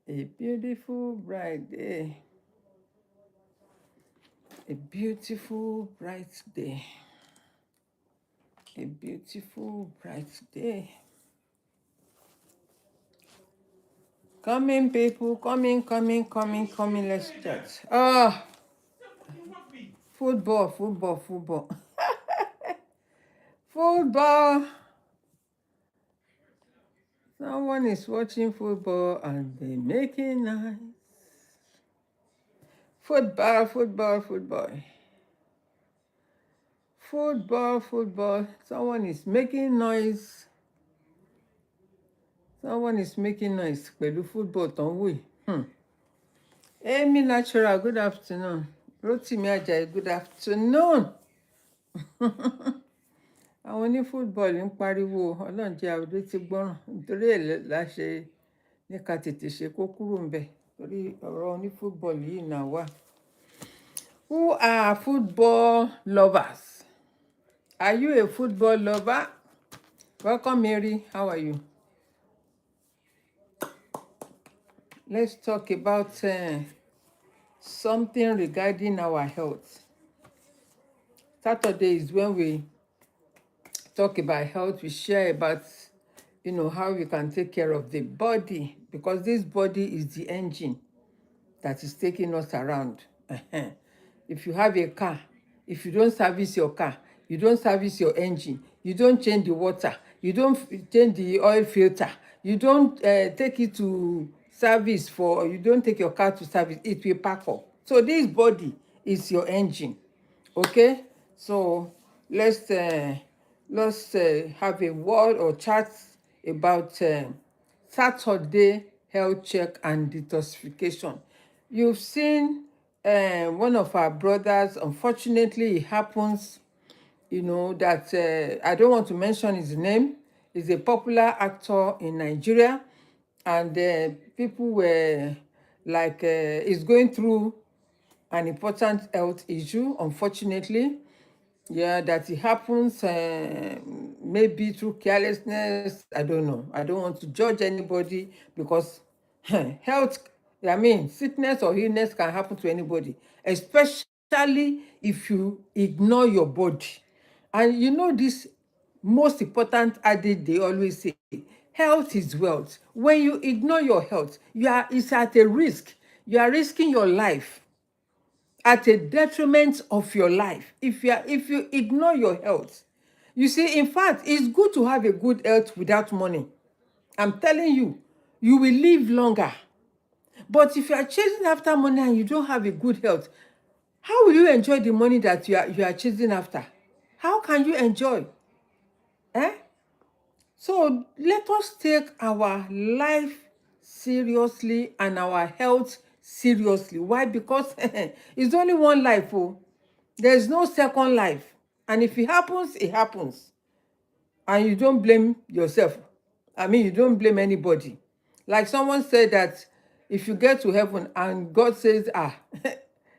A beautiful bright day. A beautiful bright day. A beautiful bright day. Coming, people. Coming. Let's chat. Football. Football. Someone is watching football and they making noise. Football. Someone is making noise. Pẹ̀lú football tó ń wò yìí. Amy Natural, good afternoon. Rotimi Ajayi, good afternoon. Àwọn oní football ń pariwo Ọlọ́run jẹ́ àwòdé tí gbọ́ràn nítorí ẹ̀ láṣẹ ní ká tètè ṣe kó kúrò ń bẹ̀ torí ọ̀rọ̀ oní football yìí náà wà. Who are football lovers? Are you a football lover? Welcome, Mary. How are you? Let's talk about something regarding our health. Saturday is when we talk about health. We share about, how we can take care of the body, because this body is the engine that is taking us around. If you have a car, if you don't service your car, you don't service your engine, you don't change the water, you don't change the oil filter, you don't take it to service you don't take your car to service, it will pack up. So this body is your engine. Okay, so let's have a word or chat about Saturday health check and detoxification. You've seen one of our brothers, unfortunately it happens, that I don't want to mention his name. He's a popular actor in Nigeria, and people were like, he's going through an important health issue, unfortunately. Yeah, that it happens maybe through carelessness. I don't know. I don't want to judge anybody because sickness or illness can happen to anybody, especially if you ignore your body. And this most important adage they always say, health is wealth. When you ignore your health, it's at a risk. You are risking your life at a detriment of your life if you ignore your health. You see, in fact, it's good to have a good health without money. I'm telling you, you will live longer. But if you are chasing after money and you don't have a good health, how will you enjoy the money that you are chasing after? How can you enjoy? So let us take our life seriously and our health seriously. Why? Because it's only one life. There's no second life. And if it happens, it happens. And you don't blame yourself. You don't blame anybody. Like someone said that if you get to heaven and God says,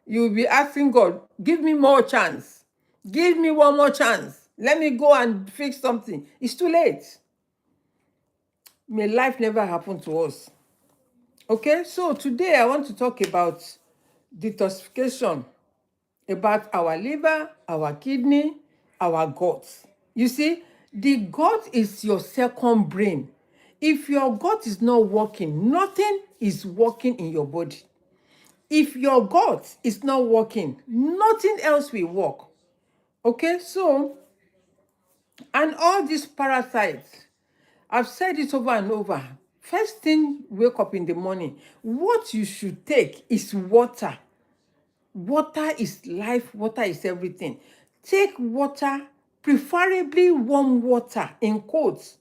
you'll be asking God, give me more chance. Give me one more chance. Let me go and fix something. It's too late. May life never happen to us. Okay, so today I want to talk about detoxification, about our liver, our kidney, our gut. You see, the gut is your second brain. If your gut is not working, nothing is working in your body. If your gut is not working, nothing else will work. Okay, so, and all these parasites, I've said it over and over. First thing, wake up in the morning. What you should take is water. Water is life. Water is everything. Take water, preferably warm water in quotes,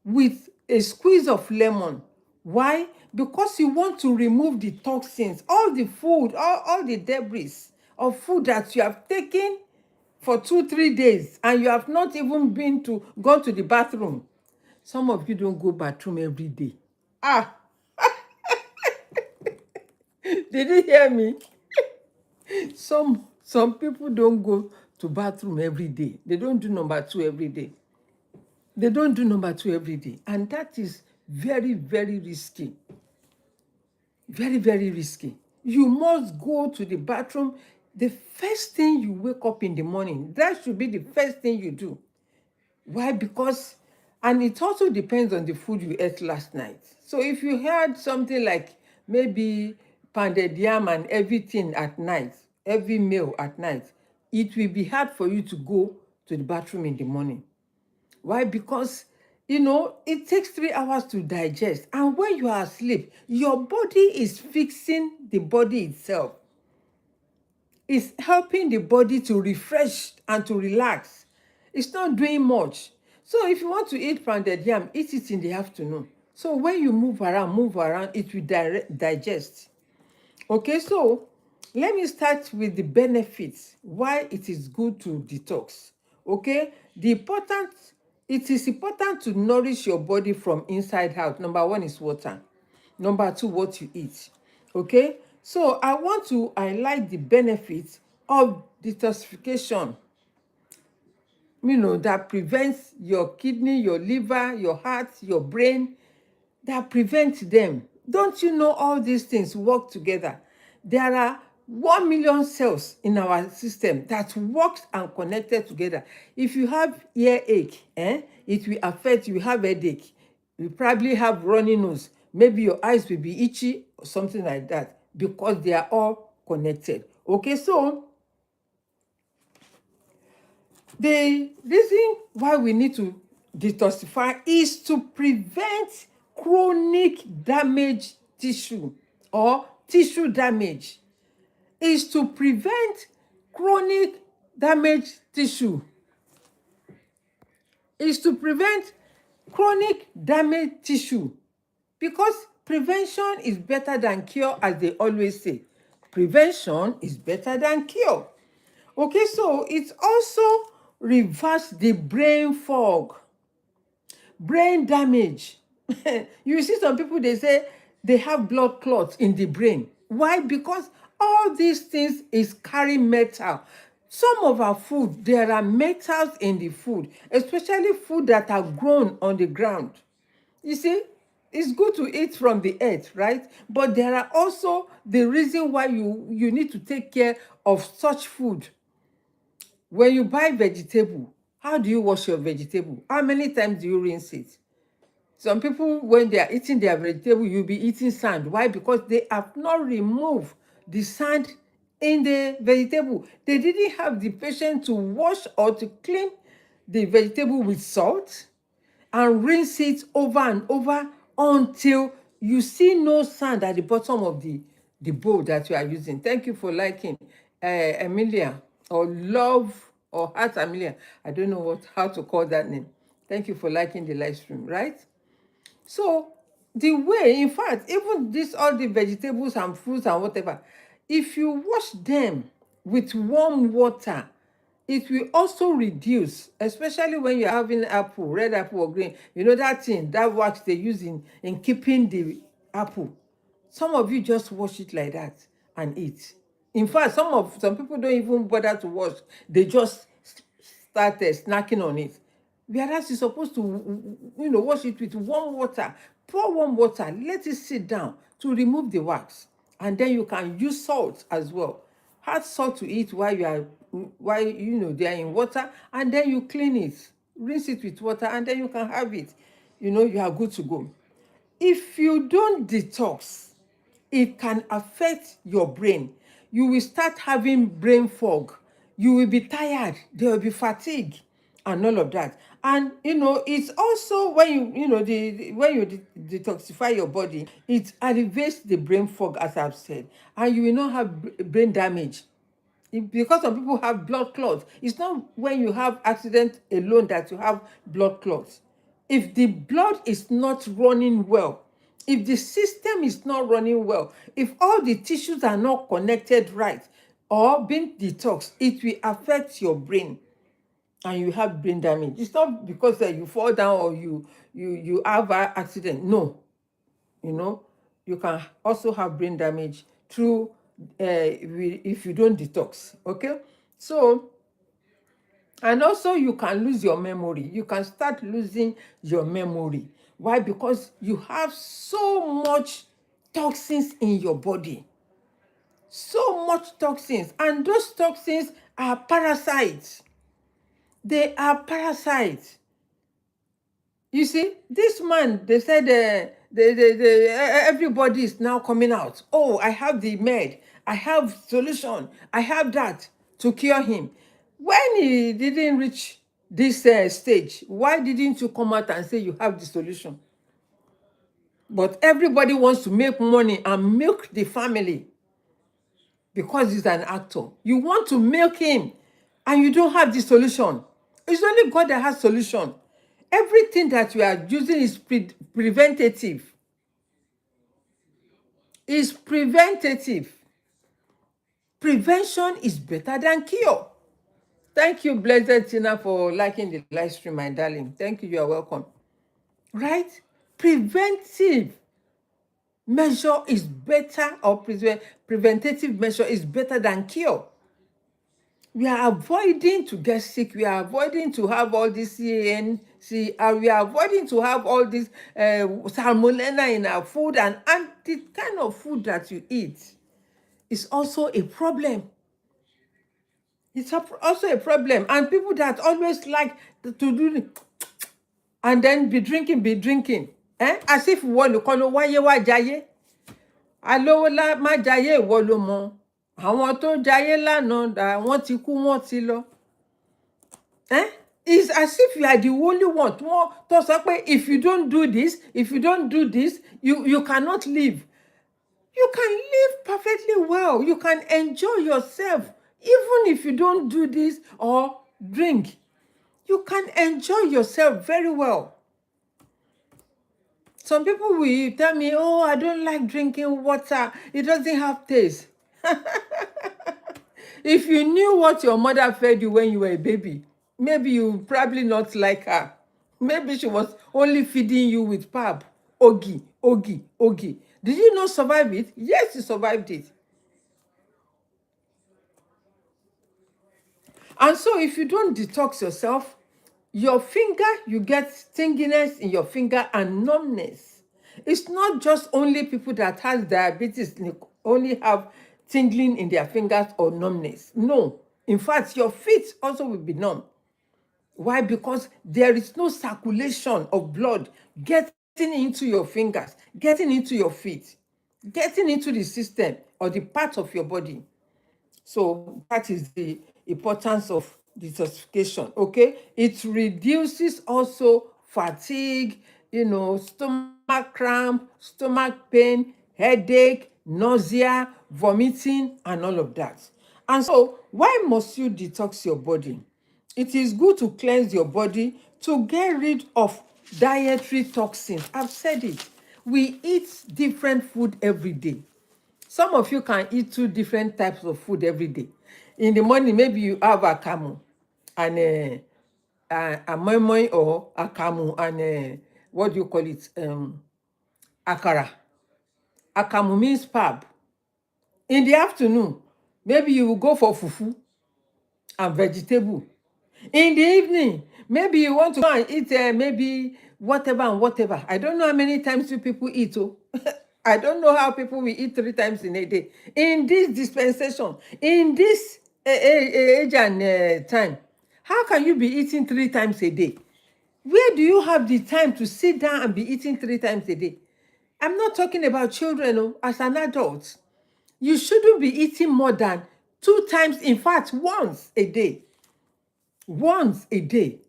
with a squeeze of lemon. Why? Because you want to remove the toxins, all the food, all the debris of food that you have taken for 2-3 days and you have not even gone to the bathroom. Some of you don't go bathroom every day. Did you hear me? Some people don't go to bathroom every day. They don't do number 2 every day. And that is very, very risky. Very, very risky. You must go to the bathroom the first thing you wake up in the morning. That should be the first thing you do. Why? Because, and it also depends on the food you ate last night. So if you had something like maybe pounded yam and everything at night, every meal at night, it will be hard for you to go to the bathroom in the morning. Why? Because, it takes 3 hours to digest. And when you are asleep, your body is fixing the body itself. It's helping the body to refresh and to relax. It's not doing much. So if you want to eat pounded yam, eat it in the afternoon. So when you move around, it will digest. Okay, so let me start with the benefits, why it is good to detox. Okay, it is important to nourish your body from inside out. Number one is water. Number two, what you eat. Okay, so I want to highlight the benefits of detoxification, that prevents your kidney, your liver, your heart, your brain, that prevents them. Don't you know all these things work together? There are 1 million cells in our system that works and connected together. If you have earache, it will affect you. Have headache, you probably have runny nose, maybe your eyes will be itchy or something like that, because they are all connected. Okay, so the reason why we need to detoxify is to prevent chronic damage tissue, or tissue damage. Is to prevent chronic damage tissue. Is to prevent chronic damage tissue. Because prevention is better than cure, as they always say. Prevention is better than cure. Okay, so it also reverse the brain fog, brain damage. You see some people, they say they have blood clots in the brain. Why? Because all these things is carrying metal. Some of our food, there are metals in the food, especially food that are grown on the ground. You see, it's good to eat from the earth, right? But there are also the reason why you need to take care of such food. When you buy vegetable, how do you wash your vegetable? How many times do you rinse it? Some people, when they are eating their vegetable, you'll be eating sand. Why? Because they have not removed the sand in the vegetable. They didn't have the patience to wash or to clean the vegetable with salt and rinse it over and over until you see no sand at the bottom of the bowl that you are using. Thank you for liking Amelia, or Love, or Heart Amelia. I don't know how to call that name. Thank you for liking the live stream, right? So the way, in fact, even this, all the vegetables and fruits and whatever, if you wash them with warm water, it will also reduce, especially when you're having apple, red apple or green. You know that thing, that wax they use in keeping the apple. Some of you just wash it like that and eat. In fact, some people don't even bother to wash. They just start snacking on it. Whereas you're supposed to, wash it with warm water. Pour warm water, let it sit down to remove the wax. And then you can use salt as well. Add salt to it while they are in water, and then you clean it. Rinse it with water, and then you can have it. You are good to go. If you don't detox, it can affect your brain. You will start having brain fog. You will be tired. There will be fatigue and all of that. And it's also when when you detoxify your body, it alleviates the brain fog, as I've said, and you will not have brain damage. Because some people have blood clots. It's not when you have accident alone that you have blood clots. If the blood is not running well, if the system is not running well, if all the tissues are not connected right or being detoxed, it will affect your brain and you have brain damage. It's not because you fall down or you have an accident. No, you can also have brain damage through if you don't detox. Okay, so, and also you can lose your memory. You can start losing your memory. Why? Because you have so much toxins in your body. So much toxins. And those toxins are parasites. They are parasites. You see, this man, they said everybody is now coming out. Oh, I have the med. I have solution. I have that to cure him. When he didn't reach this stage, why didn't you come out and say you have the solution? But everybody wants to make money and milk the family because he's an actor. You want to milk him and you don't have the solution. It's only God that has solution. Everything that you are using is preventative. Is preventative. Prevention is better than cure. Thank you, Blessed Tina, for liking the live stream, my darling. Thank you. You are welcome. Right? Preventive measure is better, or preventative measure is better than cure. We are avoiding to get sick. We are avoiding to have all this CAN, we are avoiding to have all this salmonella in our food, and the kind of food that you eat is also a problem. It's also a problem. And people that always like to do and then be drinking. As if wọ́n nìkan ló wáyé wá jayé. Alówó má jayé ìwọ ló mọ̀. Àwọn tó jayé lánàá wọ́n ti kú, wọ́n ti lọ. It's as if you are the only one. To sọ pé if you don't do this, you cannot live. You can live perfectly well. You can enjoy yourself. Even if you don't do this or drink, you can enjoy yourself very well. Some people will tell me, oh, I don't like drinking water. It doesn't have taste. If you knew what your mother fed you when you were a baby, maybe you probably not like her. Maybe she was only feeding you with pap. Ogi. Did you not survive it? Yes, you survived it. And so if you don't detox yourself, your finger, you get stinginess in your finger and numbness. It's not just only people that has diabetes only have tingling in their fingers or numbness. No. In fact, your feet also will be numb. Why? Because there is no circulation of blood getting into your fingers, getting into your feet, getting into the system or the part of your body. So that is the importance of detoxification, okay? It reduces also fatigue, stomach cramp, stomach pain, headache, nausea, vomiting, and all of that. And so why must you detox your body? It is good to cleanse your body to get rid of dietary toxins. I've said it. We eat different food every day. Some of you can eat 2 different types of food every day. In the morning, maybe you have akamu and a moi or akamu and what do you call it? Akara. Akamu means pap. In the afternoon, maybe you will go for fufu and vegetable. In the evening, maybe you want to go and eat maybe whatever and whatever. I don't know how many times you people eat. I don't know how people will eat 3 times in a day. In this dispensation, in this age and time, how can you be eating 3 times a day? Where do you have the time to sit down and be eating 3 times a day? I'm not talking about children. As an adult, you shouldn't be eating more than 2 times, in fact, once a day. Once a day.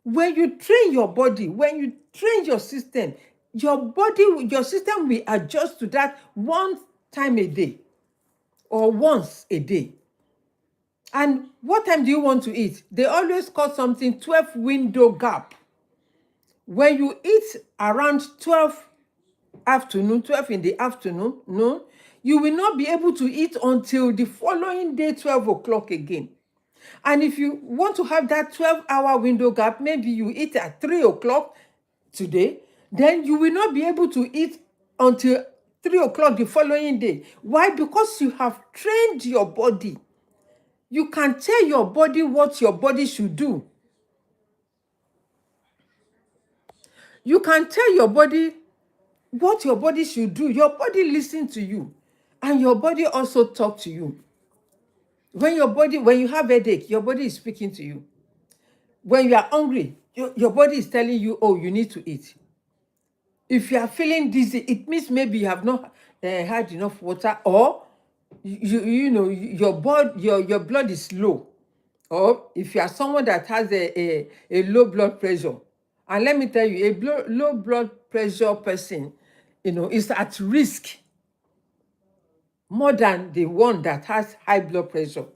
When you train your body, when you train your system, your system will adjust to that 1 time a day or once a day. And what time do you want to eat? They always call something 12 window gap. When you eat around 12 in the afternoon, no, you will not be able to eat until the following day, 12 o'clock again. And if you want to have that 12-hour window gap, maybe you eat at 3 o'clock today, then you will not be able to eat until 3 o'clock the following day. Why? Because you have trained your body. You can tell your body what your body should do. You can tell your body what your body should do. Your body listen to you, and your body also talk to you. When you have headache, your body is speaking to you. When you are hungry, your body is telling you, oh, you need to eat. If you are feeling dizzy, it means maybe you have not had enough water, or your blood is low. Or if you are someone that has a low blood pressure, and let me tell you, low blood pressure person, is at risk more than the one that has high blood pressure.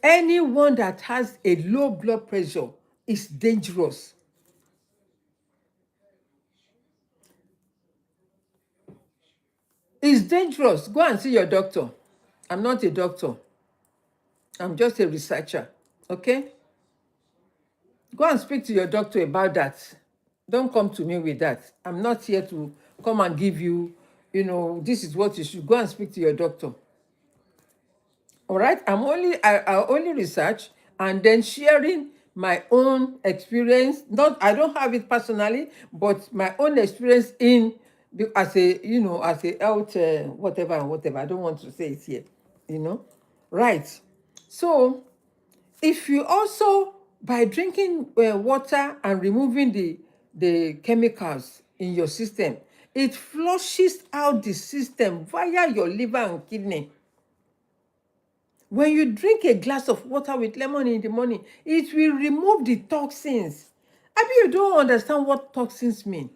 Anyone that has a low blood pressure is dangerous. It's dangerous. Go and see your doctor. I'm not a doctor. I'm just a researcher. Okay? Go and speak to your doctor about that. Don't come to me with that. I'm not here to come and give you, this is what you should. Go and speak to your doctor. All right? I only research and then sharing my own experience. I don't have it personally, but my own experience as a health whatever and whatever. I don't want to say it here. Right? So if you also, by drinking water and removing the chemicals in your system, it flushes out the system via your liver and kidney. When you drink a glass of water with lemon in the morning, it will remove the toxins. I mean, you don't understand what toxins mean.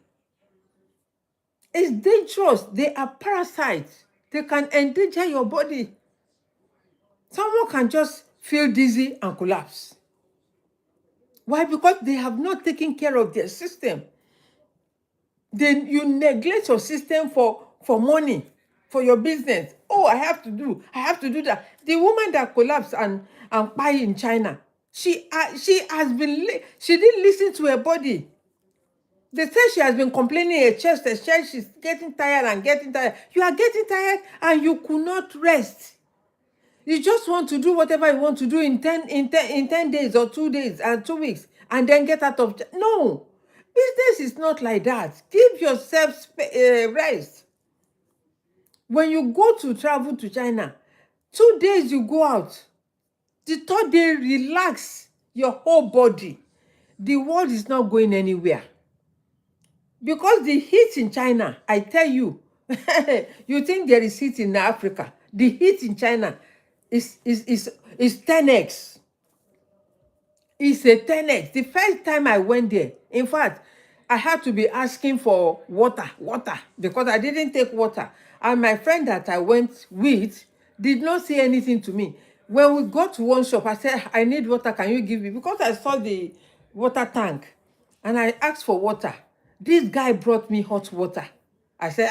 It's dangerous. They are parasites. They can endanger your body. Someone can just feel dizzy and collapse. Why? Because they have not taken care of their system. Then you neglect your system for money, for your business. Oh, I have to do that. The woman that collapsed and buy in China, she didn't listen to her body. They say she has been complaining her chest, she's getting tired and getting tired. You are getting tired and you could not rest. You just want to do whatever you want to do in 10 days or 2 days and 2 weeks and then get out of. No, business is not like that. Give yourself rest. When you go to travel to China, 2 days you go out. The third day, relax your whole body. The world is not going anywhere. Because the heat in China, I tell you, you think there is heat in Africa. The heat in China is 10x. It's a 10x. The first time I went there, in fact, I had to be asking for water, because I didn't take water. And my friend that I went with did not say anything to me. When we got to one shop, I said, I need water, can you give me? Because I saw the water tank and I asked for water. This guy brought me hot water. I said,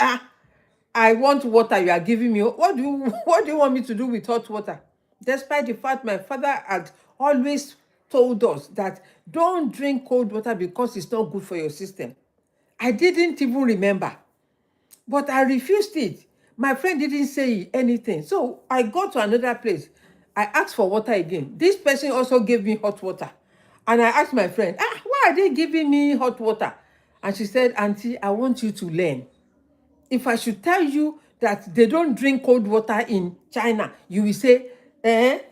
I want water, you are giving me. What do you want me to do with hot water? Despite the fact my father had always told us that don't drink cold water because it's not good for your system. I didn't even remember. But I refused it. My friend didn't say anything. So I got to another place. I asked for water again. This person also gave me hot water. And I asked my friend, why are they giving me hot water? And she said, Auntie, I want you to learn. If I should tell you that they don't drink cold water in China, you will say,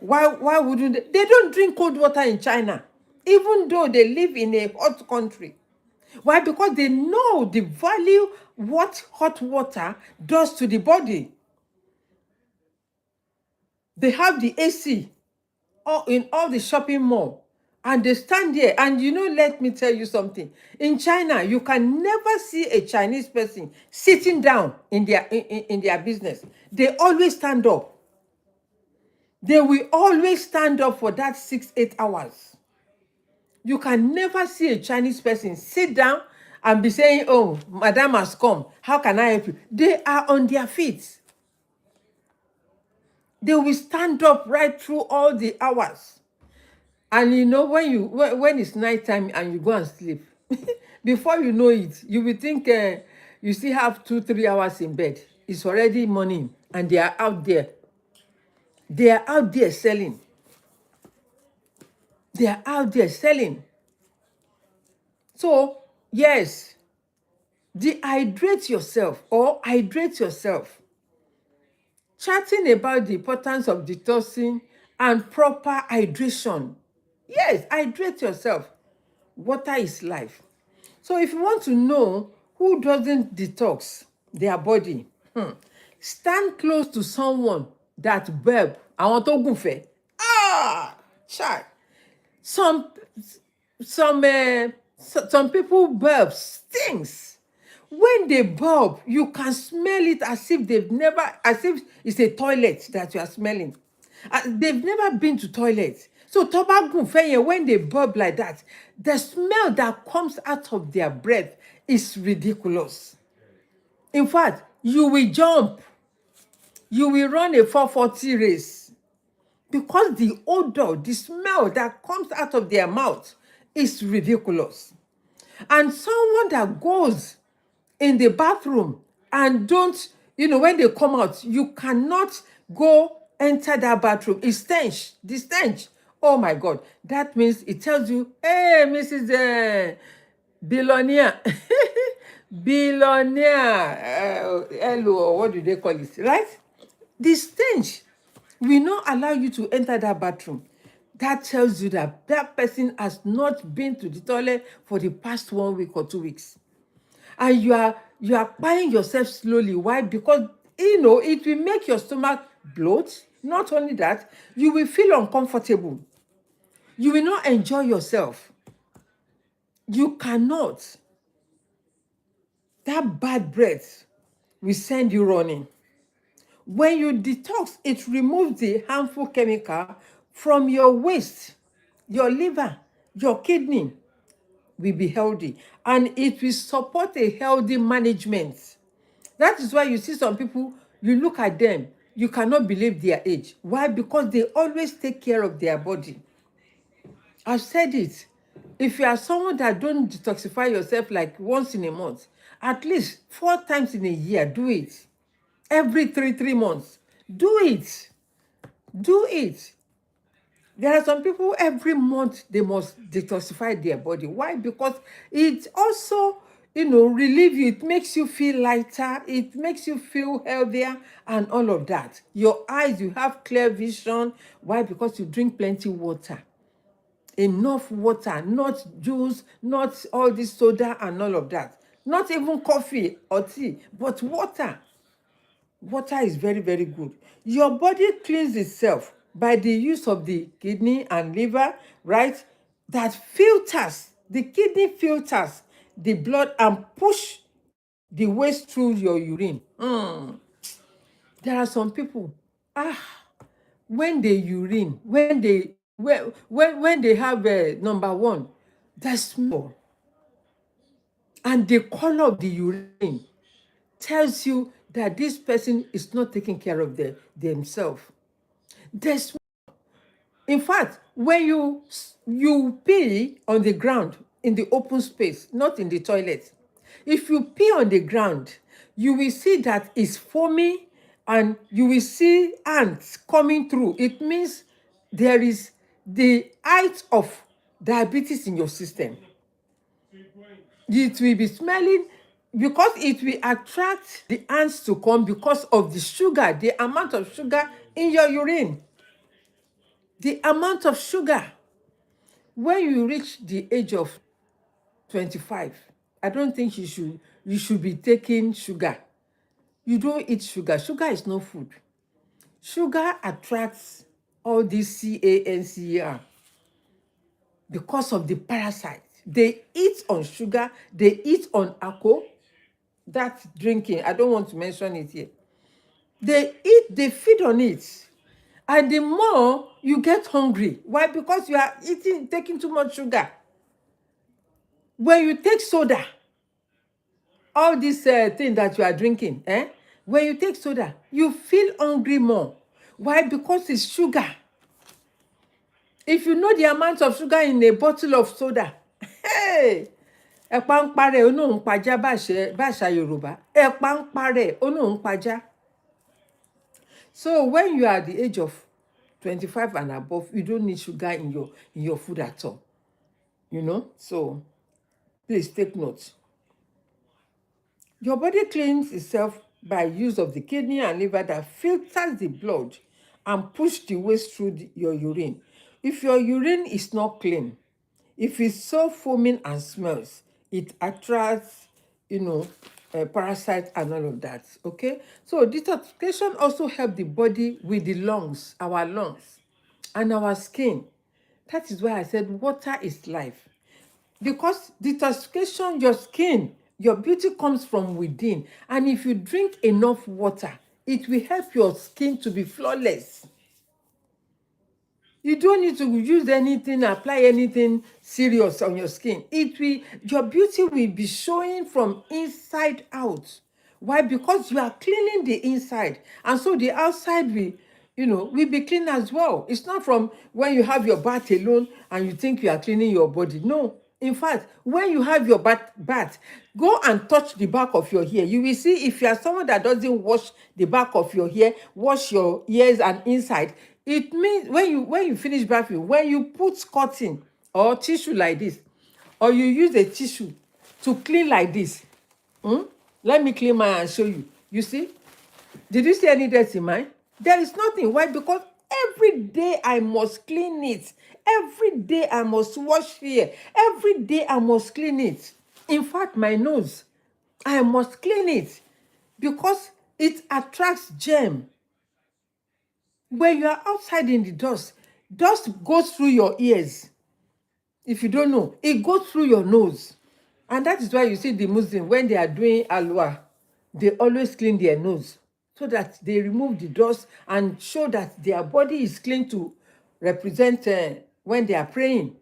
why wouldn't they? They don't drink cold water in China, even though they live in a hot country. Why? Because they know the value what hot water does to the body. They have the AC in all the shopping mall. And they stand there. And let me tell you something. In China, you can never see a Chinese person sitting down in their business. They always stand up. They will always stand up for that 6-8 hours. You can never see a Chinese person sit down and be saying, oh, madam has come. How can I help you? They are on their feet. They will stand up right through all the hours. And when it's nighttime and you go and sleep, before you know it, you will think you still have 2-3 hours in bed. It's already morning and they are out there. They are out there selling. They are out there selling. So, yes, dehydrate yourself or hydrate yourself. Chatting about the importance of detoxing and proper hydration. Yes, hydrate yourself. Water is life. So if you want to know who doesn't detox their body, stand close to someone that burp. Àwọn tó gùnfẹ̀. Child. Some some people burp stinks. When they burp, you can smell it as if it's a toilet that you are smelling. They've never been to toilet. So tobacco when they burp like that, the smell that comes out of their breath is ridiculous. In fact, you will jump. You will run a 440 race because the odor, the smell that comes out of their mouth is ridiculous. And someone that goes in the bathroom and don't, when they come out, you cannot go enter that bathroom. It's stench, the stench. Oh my God. That means it tells you, hey, Mrs. Billionaire, billionaire, hello, what do they call it, right? The stench will not allow you to enter that bathroom. That tells you that that person has not been to the toilet for the past 1 week or 2 weeks. And you are buying yourself slowly. Why? Because, it will make your stomach bloat. Not only that, you will feel uncomfortable. You will not enjoy yourself. You cannot. That bad breath will send you running. When you detox, it removes the harmful chemical from your waste. Your liver, your kidney will be healthy. And it will support a healthy management. That is why you see some people, you look at them, you cannot believe their age. Why? Because they always take care of their body. I've said it. If you are someone that don't detoxify yourself like once in a month, at least 4 times in a year, do it. Every 3 months, do it. Do it. There are some people every month they must detoxify their body. Why? Because it also, relieve you. It makes you feel lighter. It makes you feel healthier and all of that. Your eyes, you have clear vision. Why? Because you drink plenty water. Enough water, not juice, not all this soda and all of that. Not even coffee or tea, but water. Water is very, very good. Your body cleans itself by the use of the kidney and liver, right? That filters, the kidney filters the blood and push the waste through your urine. There are some people, when they urine, when they have number one, the smell and the color of the urine tells you that this person is not taking care of themselves. In fact, when you pee on the ground in the open space, not in the toilet, if you pee on the ground, you will see that it's foamy and you will see ants coming through. It means there is the height of diabetes in your system. It will be smelling because it will attract the ants to come because of the sugar, the amount of sugar in your urine. The amount of sugar. When you reach the age of 25, I don't think you should be taking sugar. You don't eat sugar. Sugar is no food. Sugar attracts all these cancer because of the parasites. They eat on sugar. They eat on alcohol. That drinking, I don't want to mention it here. They feed on it. And the more you get hungry. Why? Because you are taking too much sugar. When you take soda, all this thing that you are drinking, when you take soda, you feel hungry more. Why? Because it's sugar. If you know the amount of sugar in a bottle of soda, hey, ẹ̀pà ń parẹ́ onóhun pajá báṣà Yorùbá. Ẹ̀pà ń parẹ́ onóhun pajá. So when you are at the age of 25 and above, you don't need sugar in your food at all. So please take note. Your body cleans itself by use of the kidney and liver that filters the blood and push the waste through your urine. If your urine is not clean, if it's so foaming and smells, it attracts, parasites and all of that. Okay, so detoxification also help the body with the lungs, our lungs, and our skin. That is why I said water is life. Because detoxification, your skin, your beauty comes from within. And if you drink enough water, it will help your skin to be flawless. You don't need to use anything, apply anything serious on your skin. Your beauty will be showing from inside out. Why? Because you are cleaning the inside. And so the outside will be clean as well. It's not from when you have your bath alone and you think you are cleaning your body. No. In fact, when you have your bath, go and touch the back of your hair. You will see if you are someone that doesn't wash the back of your hair, wash your ears and inside. It means when you finish bathing, when you put cotton or tissue like this, or you use a tissue to clean like this. Let me clean mine and show you. You see? Did you see any dirt in mine? There is nothing. Why? Because every day I must clean it. Every day I must wash here. Every day I must clean it. In fact, my nose, I must clean it because it attracts germ. When you are outside in the dust goes through your ears. If you don't know, it goes through your nose. And that is why you see the Muslim, when they are doing alwa, they always clean their nose so that they remove the dust and show that their body is clean to represent when they are praying.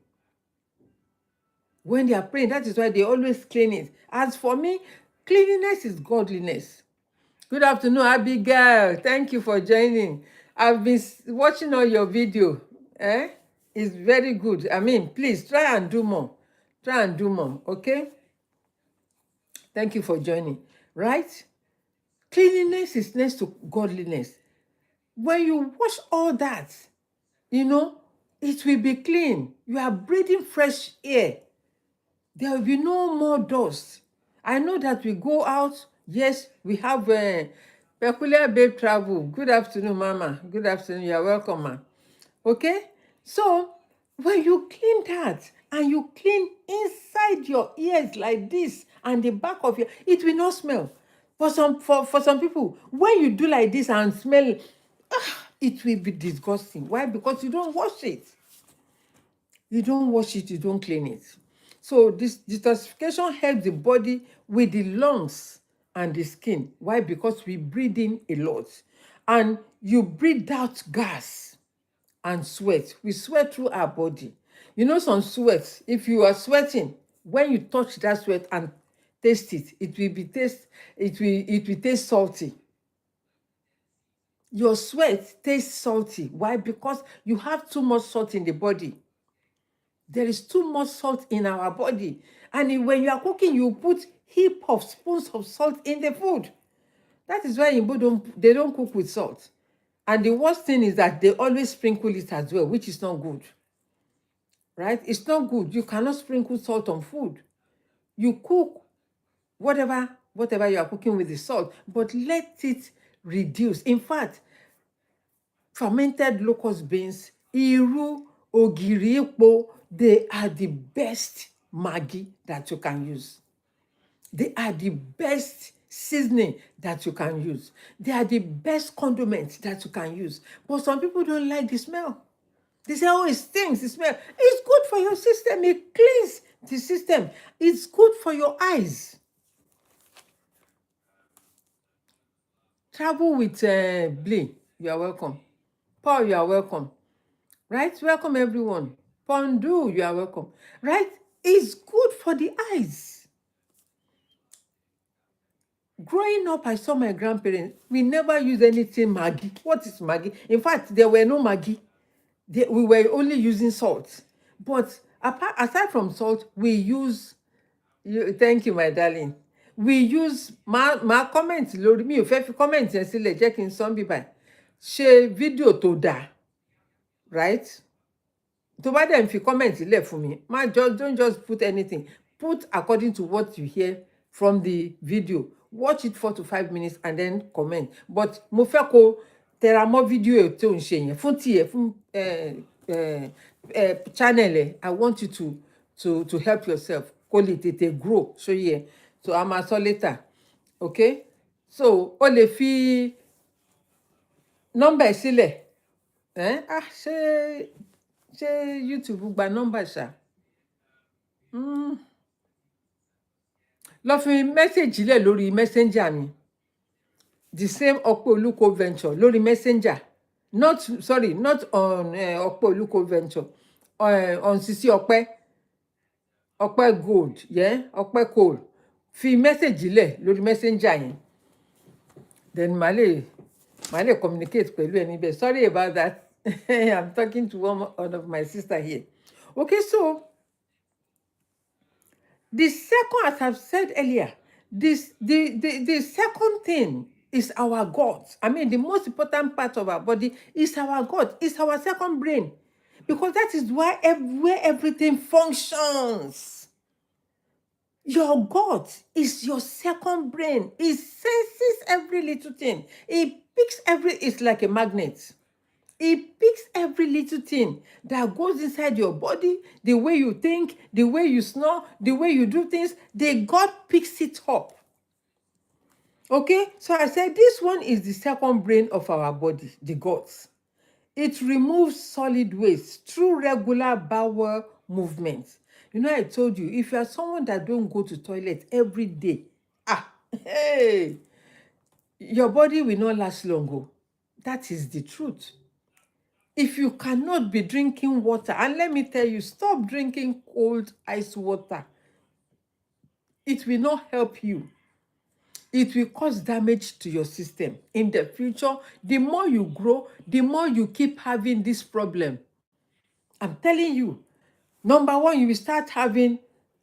When they are praying, that is why they always clean it. As for me, cleanliness is godliness. Good afternoon, Abigail. Thank you for joining. I've been watching all your video. It's very good. I mean, please try and do more. Try and do more, okay? Thank you for joining. Right? Cleanliness is next to godliness. When you wash all that, it will be clean. You are breathing fresh air. There will be no more dust. I know that we go out. Yes, we have Peculiar Babe Travel. Good afternoon, Mama. Good afternoon. You are welcome, ma. Okay? So, when you clean that and you clean inside your ears like this and the back of your, it will not smell. For some people, when you do like this and smell, it will be disgusting. Why? Because you don't wash it. You don't wash it, you don't clean it. So this detoxification helps the body with the lungs and the skin. Why? Because we breathe in a lot. And you breathe out gas and sweat. We sweat through our body. Some sweat, if you are sweating, when you touch that sweat and taste it, it will taste salty. Your sweat tastes salty. Why? Because you have too much salt in the body. There is too much salt in our body. And when you are cooking, you put heap of spoons of salt in the food. That is why Igbo they don't cook with salt. And the worst thing is that they always sprinkle it as well, which is not good. Right? It's not good. You cannot sprinkle salt on food. You cook whatever you are cooking with the salt, but let it reduce. In fact, fermented locust beans, iru, ogiri, epo, they are the best Maggi that you can use. They are the best seasoning that you can use. They are the best condiments that you can use. But some people don't like the smell. They say, oh, it stinks, it smells. It's good for your system. It cleans the system. It's good for your eyes. Travel with Blee. You are welcome. Paul, you are welcome. Right? Welcome, everyone. Pondu, you are welcome. Right? It's good for the eyes. Growing up, I saw my grandparents. We never used anything Maggi. What is Maggi? In fact, there were no Maggi. We were only using salt. But aside from salt, we use... Thank you, my darling. We use... My comment, lórí mi ò fẹ́ fi comment yẹn sílẹ̀, jẹ́ kí n sọ bí báyìí. Ṣe fídíò tó dáa. Right? tó bá dẹ̀ ń fi comment lẹ̀ fún mi, don't just put anything. Put according to what you hear from the video. watch it 4 to 5 minutes and then comment. But mo fẹ́ kó tẹra mọ́ fídíò tó ń ṣe yẹn fún tiẹ̀ fún channel ẹ̀. I want you to help yourself kó lè tètè grow. So yeah, so a máa sọ later, okay? So o lè fi nọ́mbà ẹ̀ sílẹ̀. Ṣé YouTube gba nọ́mbà ṣá? Lọ fi message lẹ̀ lórí messenger mi. The same Ope Oluko Venture lórí messenger. Not on Ope Oluko Venture. On Sisi Ope Gold, yeah, Ope Gold. Fi message lẹ̀ lórí messenger yẹn. Then màá lè communicate pẹ̀lú ẹni bẹ́ẹ̀. Sorry about that. I'm talking to one of my sister here. Okay, so the second, as I've said earlier, the second thing is our God. I mean, the most important part of our body is our God. It's our second brain. Because that is where everything functions. Your God is your second brain. It senses every little thing. It picks it's like a magnet. It picks every little thing that goes inside your body, the way you think, the way you snore, the way you do things. God picks it up. Okay? So I said this one is the second brain of our body, the guts. It removes solid waste through regular bowel movements. You know, I told you, if you are someone that don't go to toilet every day, hey, your body will not last long. That is the truth. If you cannot be drinking water, and let me tell you, stop drinking cold ice water. It will not help you. It will cause damage to your system. In the future, the more you grow, the more you keep having this problem. I'm telling you, number one, you will start having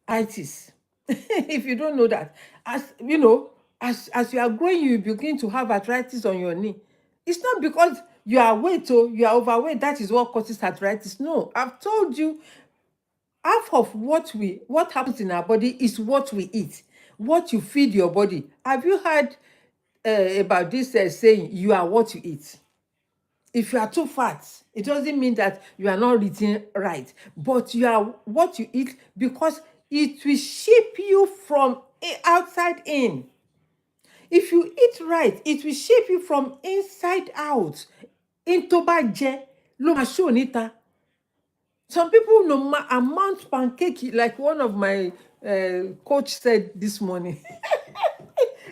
itis. If you don't know that, as you are growing, you begin to have arthritis on your knee. It's not because you are you are overweight, that is what causes arthritis. No, I've told you, half of what happens in our body is what we eat, what you feed your body. Have you heard about this saying, you are what you eat? If you are too fat, it doesn't mean that you are not eating right, but you are what you eat, because it will shape you from outside in. If you eat right, it will shape you from inside out. Into baje, lo ma show nita. Some people amount pancake, like one of my coach said this morning.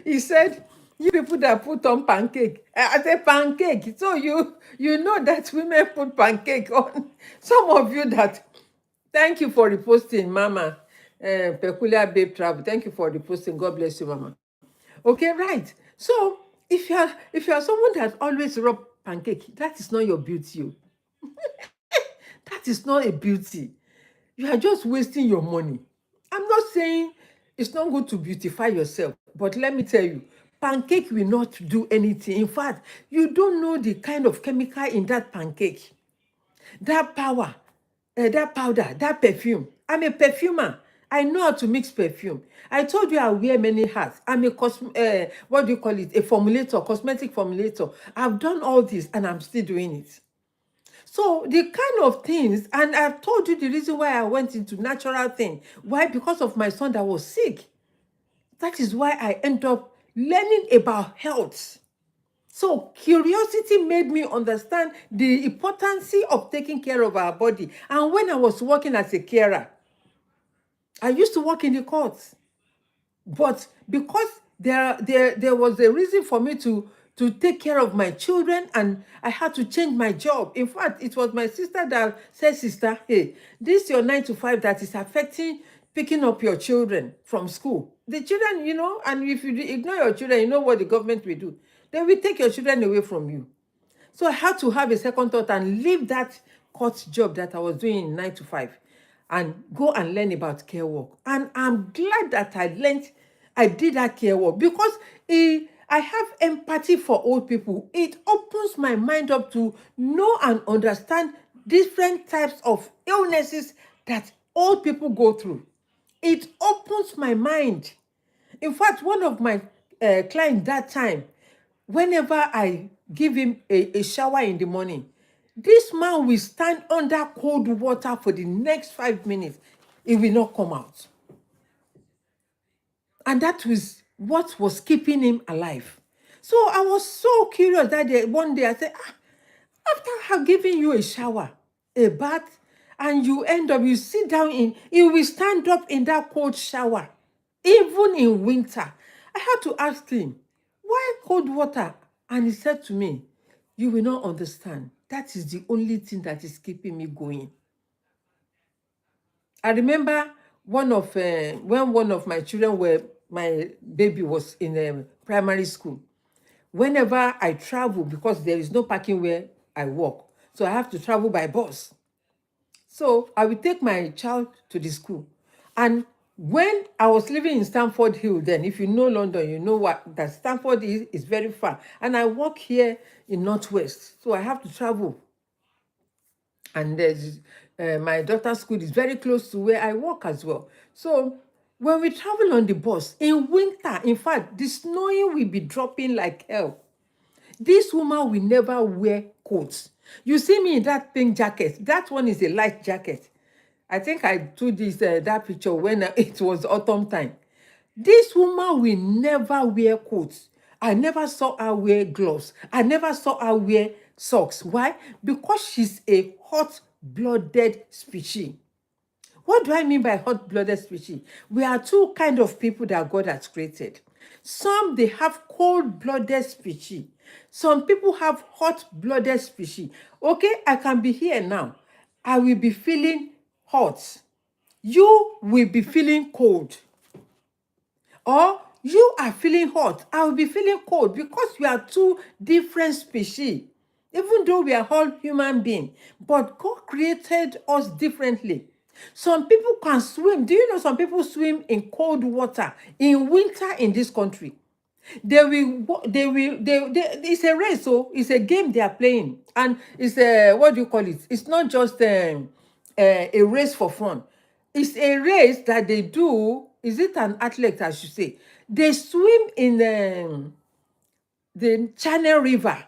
He said, you people that put on pancake. I said pancake. So you know that women put pancake on. Some of you that, thank you for reposting, Mama. Peculiar Babe Travel. Thank you for reposting. God bless you, Mama. Okay, right. So if you are someone that always rub pancake, that is not your beauty. That is not a beauty. You are just wasting your money. I'm not saying it's not good to beautify yourself, but let me tell you, pancake will not do anything. In fact, you don't know the kind of chemical in that pancake, that powder, that perfume. I'm a perfumer. I know how to mix perfume. I told you I wear many hats. I'm a what do you call it? A formulator, cosmetic formulator. I've done all this and I'm still doing it. So the kind of things, and I've told you the reason why I went into natural thing. Why? Because of my son that was sick. That is why I end up learning about health. So curiosity made me understand the importance of taking care of our body. And when I was working as a carer, I used to work in the courts. But because there was a reason for me to take care of my children, and I had to change my job. In fact, it was my sister that said, sister, hey, this your 9 to 5 that is affecting picking up your children from school. The children, and if you ignore your children, you know what the government will do. They will take your children away from you. So I had to have a second thought and leave that court job that I was doing in 9 to 5 and go and learn about care work. And I'm glad that I did that care work, because I have empathy for old people. It opens my mind up to know and understand different types of illnesses that old people go through. It opens my mind. In fact, one of my client that time, whenever I give him a shower in the morning, this man will stand under cold water for the next 5 minutes. It will not come out. And that was what was keeping him alive. So I was so curious that day. One day I said, after I have given you a shower, a bath, and you end up, you sit down you will stand up in that cold shower, even in winter. I had to ask him, why cold water? And he said to me, you will not understand. That is the only thing that is keeping me going. I remember when one of my children my baby was in primary school. Whenever I travel, because there is no parking where I work, so I have to travel by bus. So I will take my child to the school. And when I was living in Stamford Hill, then if you know London, you know that Stamford is very far. And I work here in Northwest, so I have to travel. And there's my daughter's school is very close to where I work as well. So when we travel on the bus in winter, in fact, the snowing will be dropping like hell. This woman will never wear coats. You see me in that pink jacket. That one is a light jacket. I think I took that picture when it was autumn time. This woman will never wear coats. I never saw her wear gloves. I never saw her wear socks. Why? Because she's a hot-blooded species. What do I mean by hot-blooded species? We are two kinds of people that God has created. Some, they have cold-blooded species. Some people have hot-blooded species. Okay, I can be here now. I will be feeling hot. You will be feeling cold. Or you are feeling hot. I will be feeling cold, because we are two different species. Even though we are all human beings, but God created us differently. Some people can swim. Do you know some people swim in cold water in winter in this country? It's a race, so it's a game they are playing. And it's what do you call it? It's not just a race for fun. It's a race that they do. Is it an athlete, I should say? They swim in the Channel River.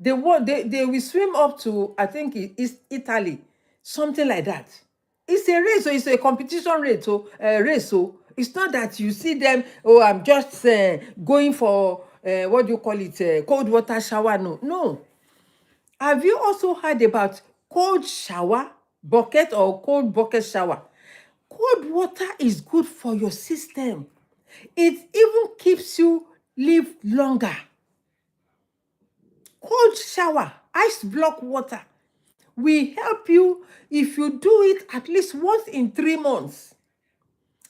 They will swim up to, I think it's Italy, something like that. It's a race, so it's a competition race. So it's not that you see them, oh, I'm just going for what do you call it, cold water shower. No. Have you also heard about cold shower bucket or cold bucket shower? Cold water is good for your system. It even keeps you live longer. Cold shower, ice block water, will help you if you do it at least once in 3 months.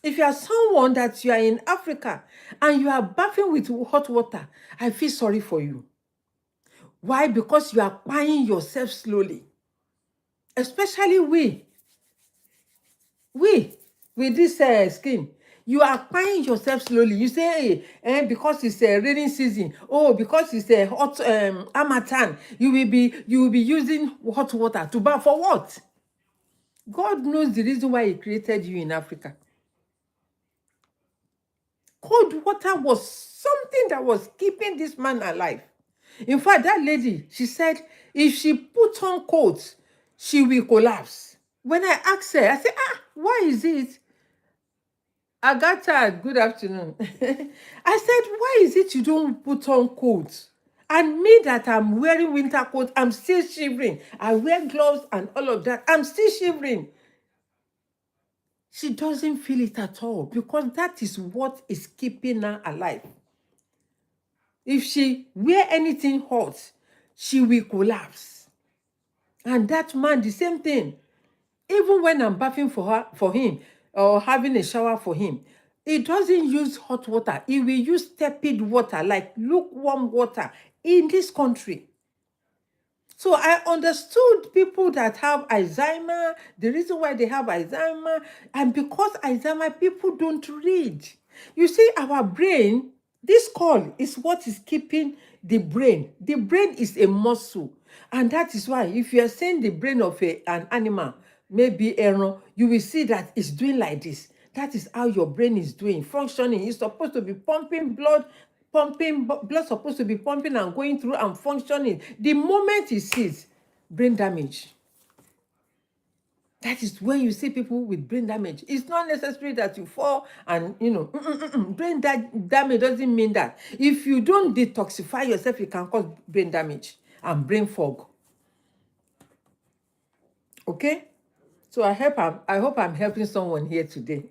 If you are someone that you are in Africa and you are bathing with hot water, I feel sorry for you. Why? Because you are buying yourself slowly. Especially we with this skin. You are buying yourself slowly. You say, hey, because it's a rainy season. Oh, because it's a hot harmattan. You will be using hot water to bath for what? God knows the reason why He created you in Africa. Cold water was something that was keeping this man alive. In fact, that lady, she said, if she put on coat, she will collapse. When I asked her, I said, why is it? Agatha, good afternoon. I said, why is it you don't put on coat? And me that I'm wearing winter coat, I'm still shivering. I wear gloves and all of that. I'm still shivering. She doesn't feel it at all, because that is what is keeping her alive. If she wear anything hot, she will collapse. And that man, the same thing. Even when I'm bathing for him, or having a shower for him, he doesn't use hot water. He will use tepid water, like lukewarm water in this country. So I understood people that have Alzheimer, the reason why they have Alzheimer, and because Alzheimer, people don't read. You see, our brain, this call is what is keeping the brain. The brain is a muscle. And that is why if you are seeing the brain of an animal, maybe Aaron, you will see that it's doing like this. That is how your brain is doing, functioning. It's supposed to be pumping blood, pumping, blood supposed to be pumping and going through and functioning. The moment it sees brain damage, that is when you see people with brain damage. It's not necessary that you fall and, brain damage doesn't mean that. If you don't detoxify yourself, it can cause brain damage and brain fog. Okay? So I hope I'm helping someone here today.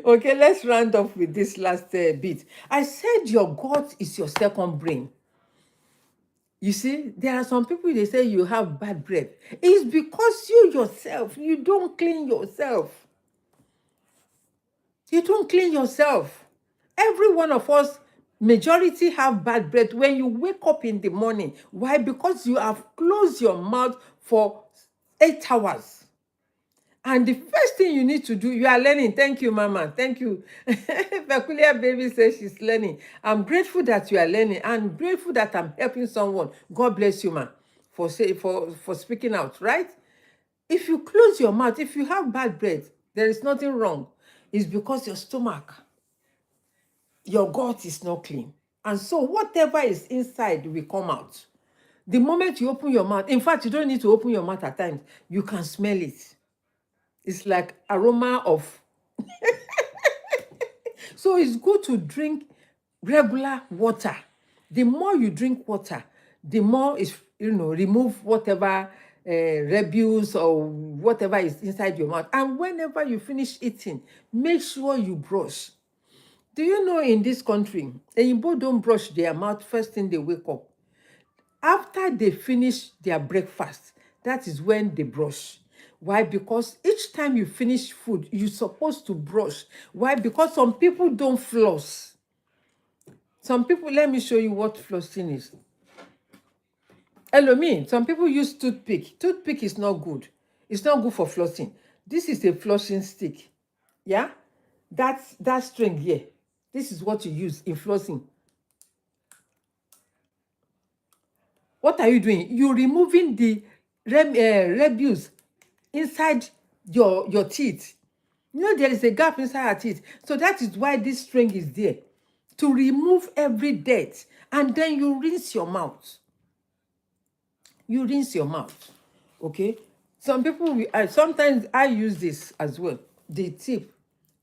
Okay, let's round off with this last bit. I said your gut is your second brain. You see, there are some people, they say you have bad breath. It's because you yourself, you don't clean yourself. You don't clean yourself. Every one of us, majority have bad breath when you wake up in the morning. Why? Because you have closed your mouth for 8 hours. And the first thing you need to do, you are learning. Thank you, Mama. Thank you. Peculiar Baby says she's learning. I'm grateful that you are learning. I'm grateful that I'm helping someone. God bless you, ma, for speaking out, right? If you close your mouth, if you have bad breath, there is nothing wrong. It's because your stomach, your gut is not clean. And so whatever is inside will come out. The moment you open your mouth, in fact, you don't need to open your mouth at times. You can smell it. It's like aroma of. So it's good to drink regular water. The more you drink water, the more it's, remove whatever rebels or whatever is inside your mouth. And whenever you finish eating, make sure you brush. Do you know in this country, Igbo don't brush their mouth first thing they wake up. After they finish their breakfast, that is when they brush. Why? Because each time you finish food, you're supposed to brush. Why? Because some people don't floss. Some people, let me show you what flossing is. Hello, me. Some people use toothpick. Toothpick is not good. It's not good for flossing. This is a flossing stick. Yeah? That string here. This is what you use in flossing. What are you doing? You're removing the rebels inside your teeth. There is a gap inside our teeth. So that is why this string is there. To remove every dirt. And then you rinse your mouth. You rinse your mouth. Okay? Some people, sometimes I use this as well. The tip.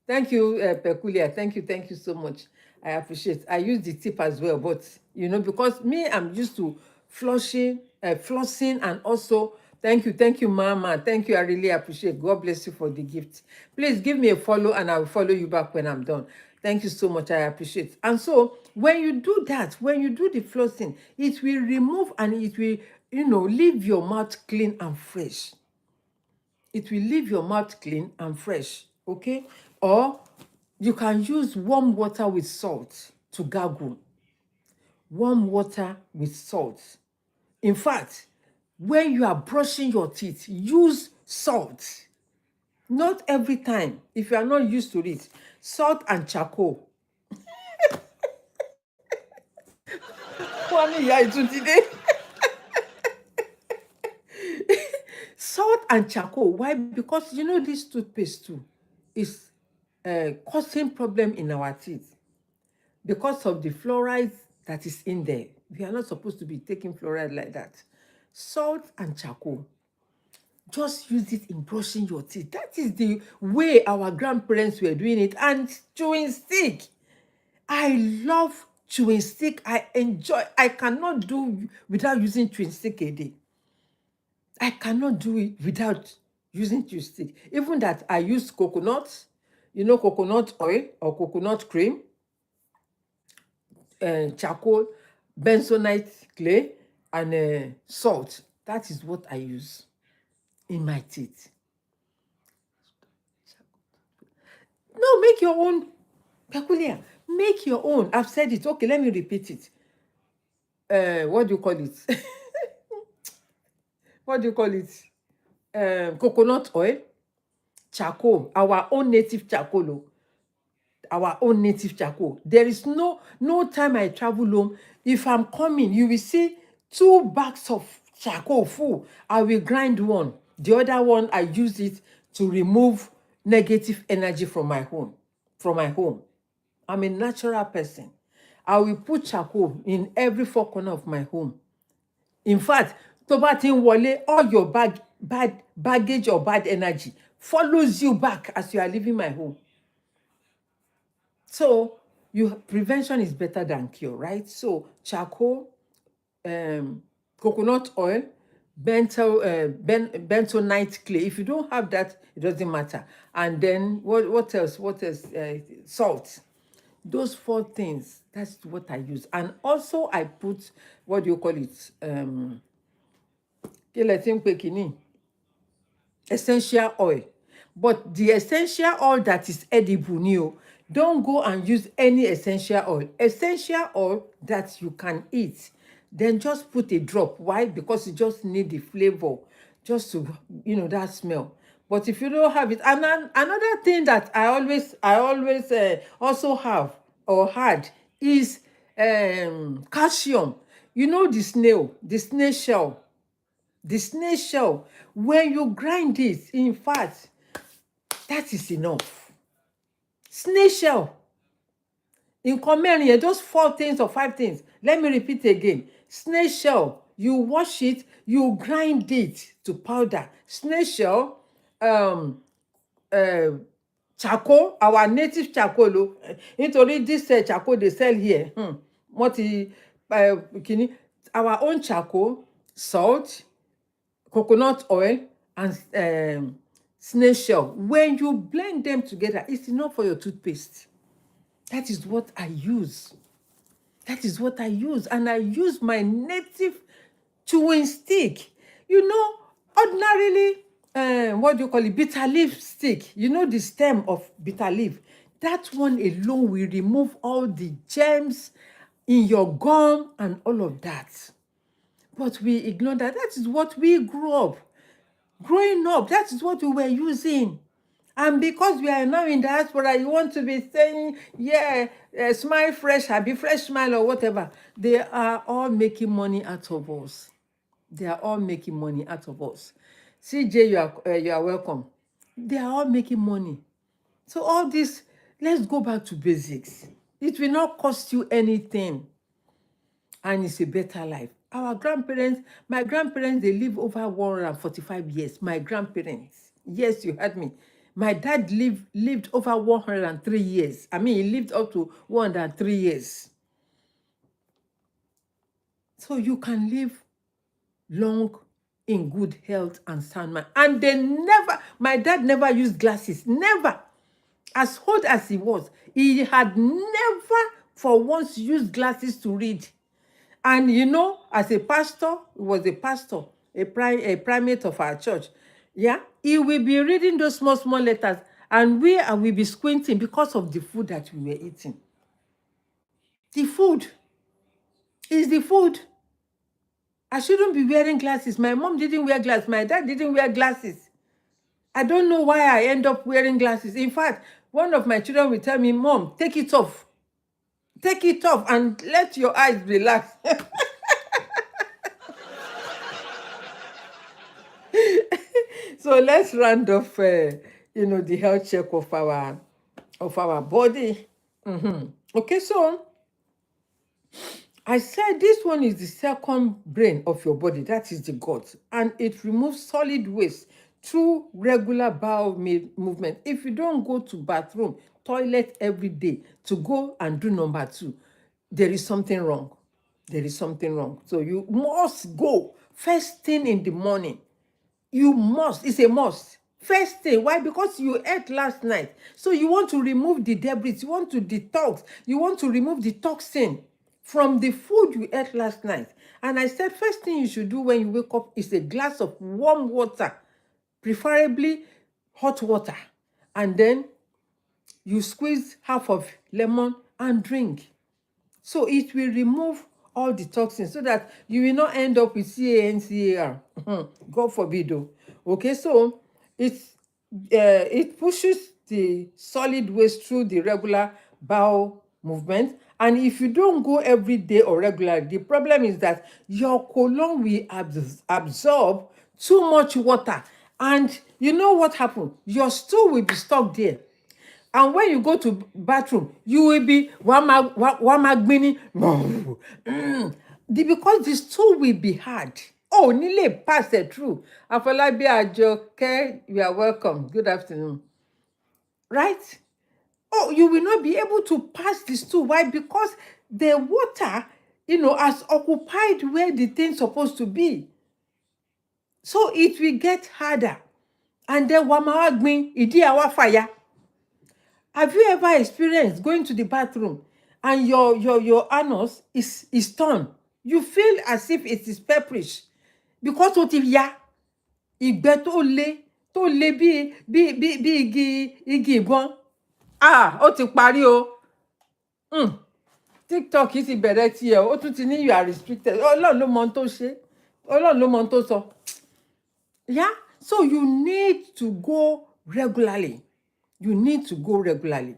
Thank you, Peculiar. Thank you so much. I appreciate. I use the tip as well. But, because me, I'm used to flossing, and also thank you, Mama. Thank you. I really appreciate. God bless you for the gift. Please give me a follow and I will follow you back when I'm done. Thank you so much. I appreciate. And so when you do that, when you do the flossing, it will remove and it will, leave your mouth clean and fresh. It will leave your mouth clean and fresh. Okay? Or you can use warm water with salt to gargle. Warm water with salt. In fact, when you are brushing your teeth, use salt. Not every time, if you are not used to it. Salt and charcoal. Salt and charcoal. Why? Because this toothpaste too is causing problem in our teeth because of the fluoride that is in there. We are not supposed to be taking fluoride like that. Salt and charcoal. Just use it in brushing your teeth. That is the way our grandparents were doing it. And chewing stick. I love chewing stick. I cannot do without using chewing stick a day. I cannot do it without using chewing stick. Even that I use coconut, coconut oil or coconut cream, charcoal, bentonite clay, and salt. That is what I use in my teeth. No, make your own. Peculiar. Make your own. I've said it. Okay, let me repeat it. What do you call it? What do you call it? Coconut oil, charcoal, our own native charcoal. Our own native charcoal. There is no time I travel home. If I'm coming, you will see 2 bags of charcoal full. I will grind one. The other one, I use it to remove negative energy from my home. I'm a natural person. I will put charcoal in every four corner of my home. In fact, tó bá ti ń wọlé, all your bad baggage or bad energy follows you back as you are leaving my home. So prevention is better than cure, right? So charcoal, coconut oil, bentonite clay. If you don't have that, it doesn't matter. And then what else? Salt. Those four things, that's what I use. And also I put, what do you call it? Essential oil. But the essential oil that is edible, don't go and use any essential oil. Essential oil that you can eat, then just put a drop. Why? Because you just need the flavor, just to, that smell. But if you don't have it, and another thing that I always also have or had is calcium. The snail shell. The snail shell, when you grind it, in fact, that is enough. Snail shell. In Comerian, those 4 things or 5 things. Let me repeat again. Snail shell, you wash it, you grind it to powder. Snail shell, charcoal, our native charcoal. Nítorí this charcoal they sell here. Our own charcoal, salt, coconut oil, and snail shell. When you blend them together, it's enough for your toothpaste. That is what I use. And I use my native chewing stick. Ordinarily, what do you call it? Bitter leaf stick. The stem of bitter leaf. That one alone will remove all the germs in your gum and all of that. But we ignore that. That is what we grew up. Growing up, that is what we were using. And because we are now in diaspora, you want to be saying, smile fresh, happy fresh smile or whatever. They are all making money out of us. CJ, you are welcome. They are all making money. So all this, let's go back to basics. It will not cost you anything. And it's a better life. My grandparents, they live over 145 years. My grandparents. Yes, you heard me. My dad lived over 103 years. He lived up to 103 years. So you can live long in good health and sound mind. And my dad never used glasses. Never. As old as he was, he had never for once used glasses to read. And as a pastor, he was a pastor, a primate of our church. Yeah, he will be reading those small letters, and we will be squinting because of the food that we were eating. The food is the food. I shouldn't be wearing glasses. My mom didn't wear glasses. My dad didn't wear glasses. I don't know why I end up wearing glasses. In fact, one of my children will tell me, Mom, take it off. Take it off and let your eyes relax. So let's round off, the health check of our body. Okay, so I said this one is the second brain of your body. That is the gut, and it removes solid waste through regular bowel movement. If you don't go to bathroom, toilet every day to go and do number 2, there is something wrong. So you must go first thing in the morning. You must. It's a must. First thing. Why? Because you ate last night. So you want to remove the debris. You want to detox. You want to remove the toxin from the food you ate last night. And I said, first thing you should do when you wake up is a glass of warm water, preferably hot water. And then you squeeze half of lemon and drink. So it will remove all the toxins so that you will not end up with CANCAR. God forbid, though. Okay, so it pushes the solid waste through the regular bowel movement. And if you don't go every day or regularly, the problem is that your colon will absorb too much water. And you know what happens? Your stool will be stuck there. And when you go to bathroom, you will be wama because the stool will be hard. Oh, Nile pass it through. Afolabi Ajoke, you are welcome. Good afternoon. Right? Oh, you will not be able to pass the stool. Why? Because the water, has occupied where the thing's supposed to be. So it will get harder. And then wamawagbin, idi awa fire. Have you ever experienced going to the bathroom and your anus is torn? You feel as if it is pepperish because ó ti ya ìgbẹ́ tó le bí igi ìbọn. Ó ti parí o. TikTok ti bẹ̀rẹ̀ tiẹ̀, ó tún ti ní you are restricted. Ọlọ́run ló mọ ohun tó ṣe. Ọlọ́run ló mọ ohun tó sọ. Yeah, so you need to go regularly. You need to go regularly.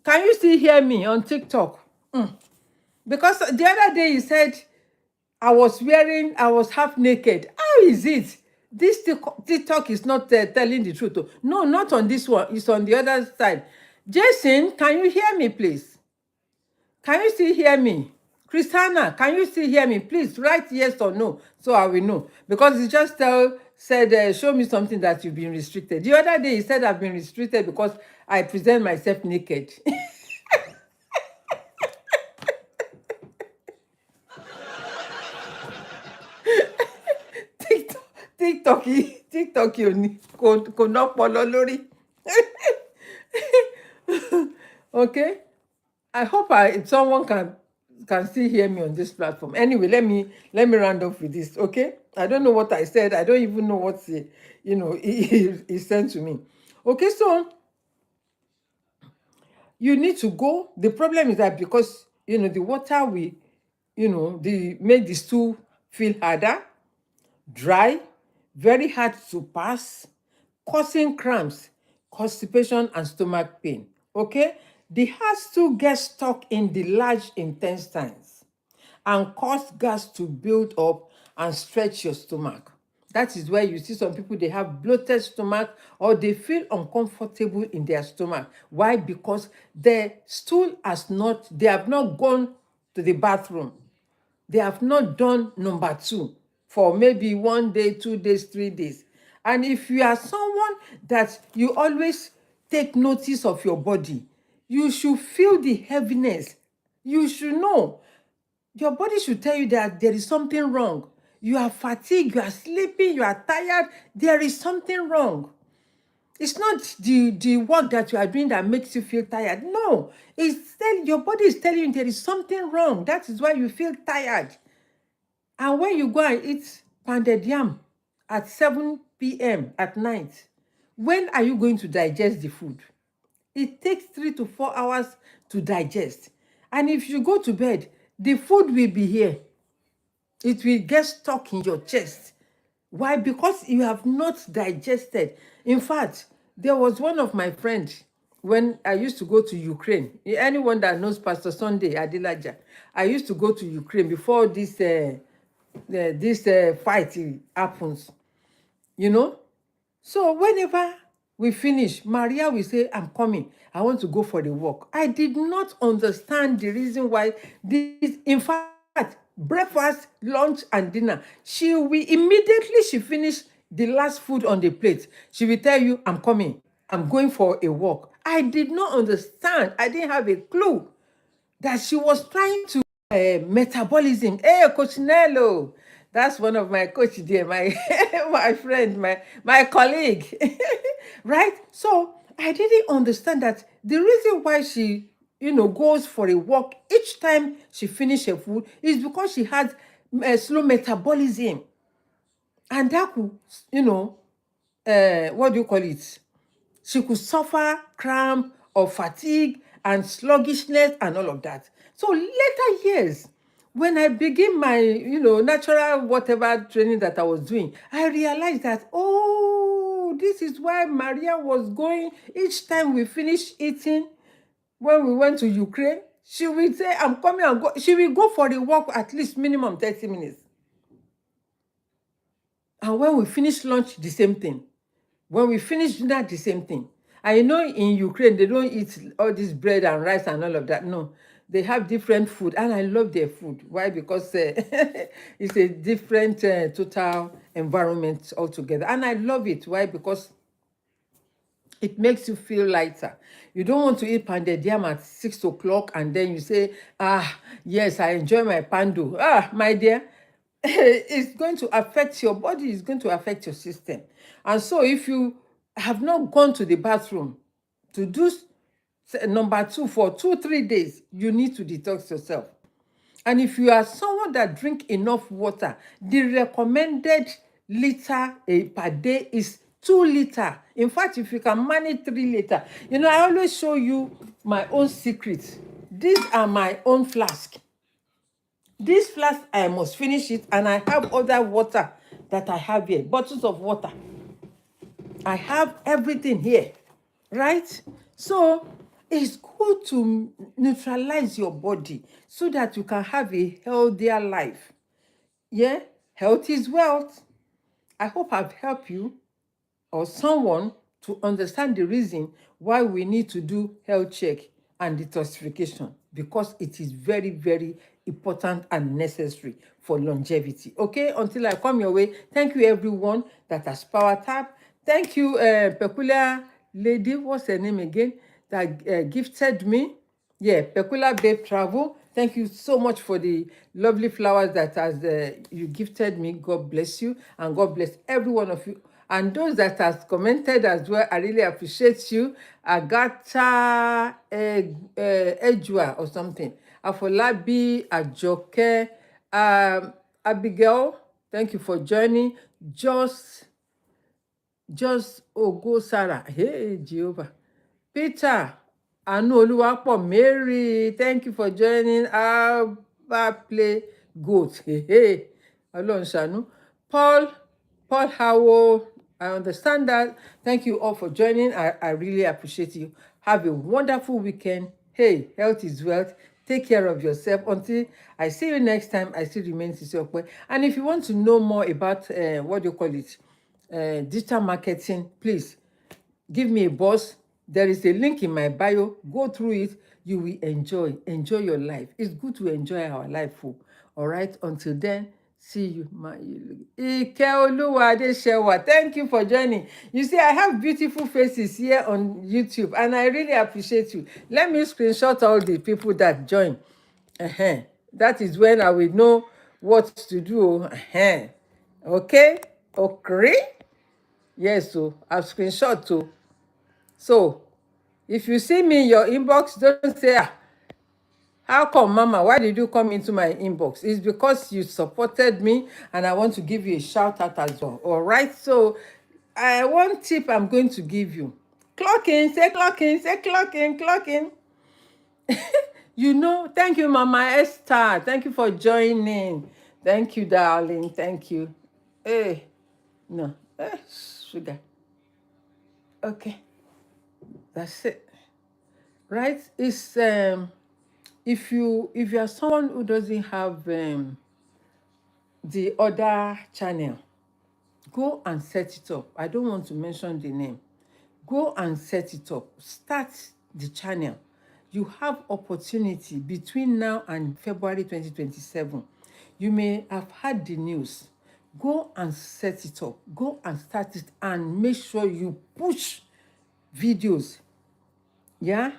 Can you still hear me on TikTok? Because the other day you said I was half naked. How is it? This TikTok is not telling the truth. No, not on this one. It's on the other side. Jason, can you hear me, please? Can you still hear me? Christiana, can you still hear me? Please write yes or no so I will know. Because he just said, show me something that you've been restricted. The other day he said I've been restricted because I present myself naked. TikTok yìí ni kò ná pọlọ lórí. Okay, I hope someone can still hear me on this platform. Anyway, let me round off with this. Okay, I don't know what I said. I don't even know what he sent to me. Okay, so you need to go. The problem is that because the water will make the stool feel harder, dry, very hard to pass, causing cramps, constipation, and stomach pain. Okay? The hard stool gets stuck in the large intestines and cause gas to build up and stretch your stomach. That is where you see some people, they have bloated stomach or they feel uncomfortable in their stomach. Why? Because the stool they have not gone to the bathroom. They have not done number 2 for maybe 1 day, 2 days, 3 days. And if you are someone that you always take notice of your body, you should feel the heaviness. You should know. Your body should tell you that there is something wrong. You are fatigued, you are sleeping, you are tired. There is something wrong. It's not the work that you are doing that makes you feel tired. No, your body is telling you there is something wrong. That is why you feel tired. And when you go and eat pounded yam at 7 p.m. at night, when are you going to digest the food? It takes 3 to 4 hours to digest. And if you go to bed, the food will be here. It will get stuck in your chest. Why? Because you have not digested. In fact, there was one of my friends when I used to go to Ukraine. Anyone that knows Pastor Sunday Adilaja, I used to go to Ukraine before this fight happens. So whenever we finish, Maria will say, I'm coming. I want to go for the walk. I did not understand the reason why this, in fact, breakfast, lunch, and dinner. She will immediately she finish the last food on the plate. She will tell you, I'm coming. I'm going for a walk. I did not understand. I didn't have a clue that she was trying to metabolism. Hey, Coach Nello. That's one of my coach there, my my friend, my colleague. Right? So I didn't understand that the reason why she goes for a walk each time she finishes her food is because she has slow metabolism. And that could, what do you call it? She could suffer cramp or fatigue and sluggishness and all of that. So later years, when I begin my, natural whatever training that I was doing, I realized that, this is why Maria was going each time we finished eating. When we went to Ukraine, she will say, I'm coming and go. She will go for the walk at least minimum 30 minutes. And when we finish lunch, the same thing. When we finish dinner, the same thing. I know in Ukraine, they don't eat all this bread and rice and all of that. No, they have different food, and I love their food. Why? Because it's a different total environment altogether, and I love it. Why? Because it makes you feel lighter. You don't want to eat pounded yam at 6 o'clock and then you say, yes, I enjoy my pando. My dear, it's going to affect your body, it's going to affect your system. And so if you have not gone to the bathroom to do number 2 for 2-3 days, you need to detox yourself. And if you are someone that drink enough water, the recommended liter per day is 2 liters. In fact, if you can manage 3 liters, I always show you my own secrets. These are my own flask. This flask, I must finish it, and I have other water that I have here, bottles of water. I have everything here, right? So it's good to neutralize your body so that you can have a healthier life. Yeah, health is wealth. I hope I've helped you or someone to understand the reason why we need to do health check and detoxification, because it is very, very important and necessary for longevity. Okay, until I come your way, thank you everyone that has power tap. Thank you, peculiar lady, what's her name again, that gifted me. Yeah, Peculiar Babe Travel. Thank you so much for the lovely flowers that you gifted me. God bless you, and God bless every one of you. And those that has commented as well, I really appreciate you. Agatha Ejua or something. Afolabi, Ajoke, Abigail, thank you for joining. Just Ogo Sarah. Hey, Jehovah. Peter, Anu Oluwapo, Mary, thank you for joining. Abba Play Goat. Hey, Ọlọ́run ṣàánú. Paul Howell, I understand that. Thank you all for joining. I really appreciate you. Have a wonderful weekend. Hey, health is wealth. Take care of yourself. Until I see you next time, I still remain Sisi Okpe. And if you want to know more about, what do you call it, digital marketing, please give me a buzz. There is a link in my bio. Go through it. You will enjoy your life. It's good to enjoy our life. All right. Until then, see you. Ikeoluwa Adeshewa, thank you for joining. You see, I have beautiful faces here on YouTube, and I really appreciate you. Let me screenshot all the people that join. That is when I will know what to do. Okay. Yes, so I've screenshot too. So if you see me in your inbox, don't say, how come, Mama? Why did you come into my inbox? It's because you supported me, and I want to give you a shout out as well. All right. So, one tip I'm going to give you: clock in, say clock in, say clock in, clock in. Thank you, Mama Esther. Thank you for joining. Thank you, darling. Thank you. Hey, no, sugar. Okay, that's it. Right? It's if you are someone who doesn't have the other channel, go and set it up. I don't want to mention the name. Go and set it up. Start the channel. You have opportunity between now and February 2027. You may have had the news. Go and set it up. Go and start it, and make sure you push videos. Yeah.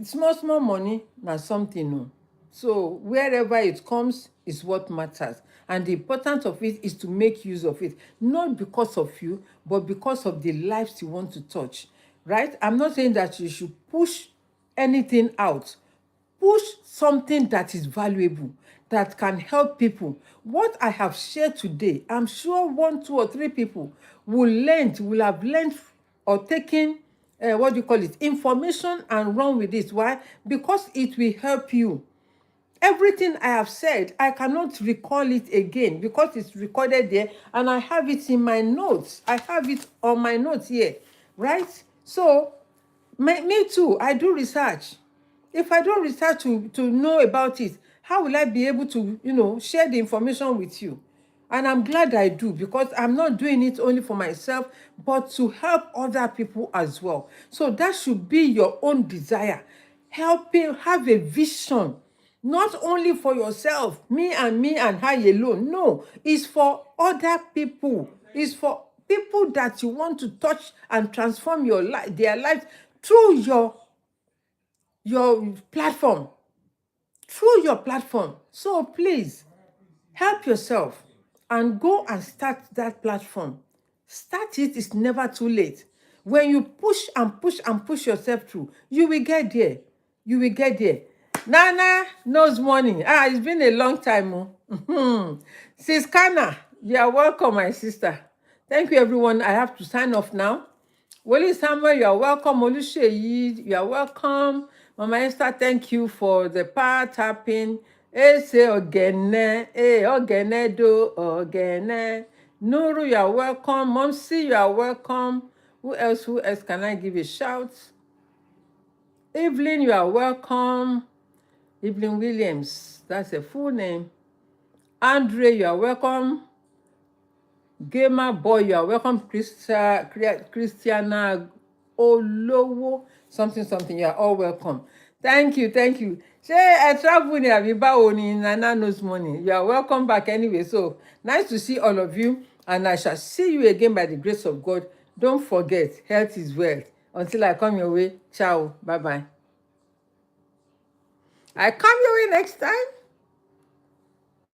Small money, na something. No. So wherever it comes is what matters, and the importance of it is to make use of it, not because of you, but because of the lives you want to touch. Right? I'm not saying that you should push anything out. Push something that is valuable, that can help people. What I have shared today, I'm sure 1, 2, or 3 people will have learned or taken information, and run with it. Why? Because it will help you. Everything I have said, I cannot recall it again because it's recorded there, and I have it in my notes. I have it on my notes here, right? So, me too, I do research. If I don't research to know about it, how will I be able to, share the information with you? And I'm glad I do, because I'm not doing it only for myself, but to help other people as well. So that should be your own desire. Helping, have a vision, not only for yourself, me and I alone. No, it's for other people. It's for people that you want to touch and transform your life, their lives through your platform, So please help yourself and go and start that platform. Start it, it's never too late. When you push and push and push yourself through, you will get there. You will get there. Nana knows money. It's been a long time. Sis Kana, you are welcome, my sister. Thank you, everyone. I have to sign off now. Wole Samuel, you are welcome. Oluseyi, you are welcome. Mama Esther, thank you for the power tapping. Say Ogene, Ogene do Ogene. Nuru, you are welcome. Momsi, you are welcome. Who else? Who else can I give a shout? Evelyn, you are welcome. Evelyn Williams, that's a full name. Andre, you are welcome. Gamer boy, you are welcome. Christiana Olowo, something, you are all welcome. Thank you. Ṣé ẹ travel ni àbí báwo ni? Nana knows money. You are welcome back anyway. So nice to see all of you, and I shall see you again by the grace of God. Don't forget, health is wealth. Until I come your way, ciao, bye bye. I come your way next time.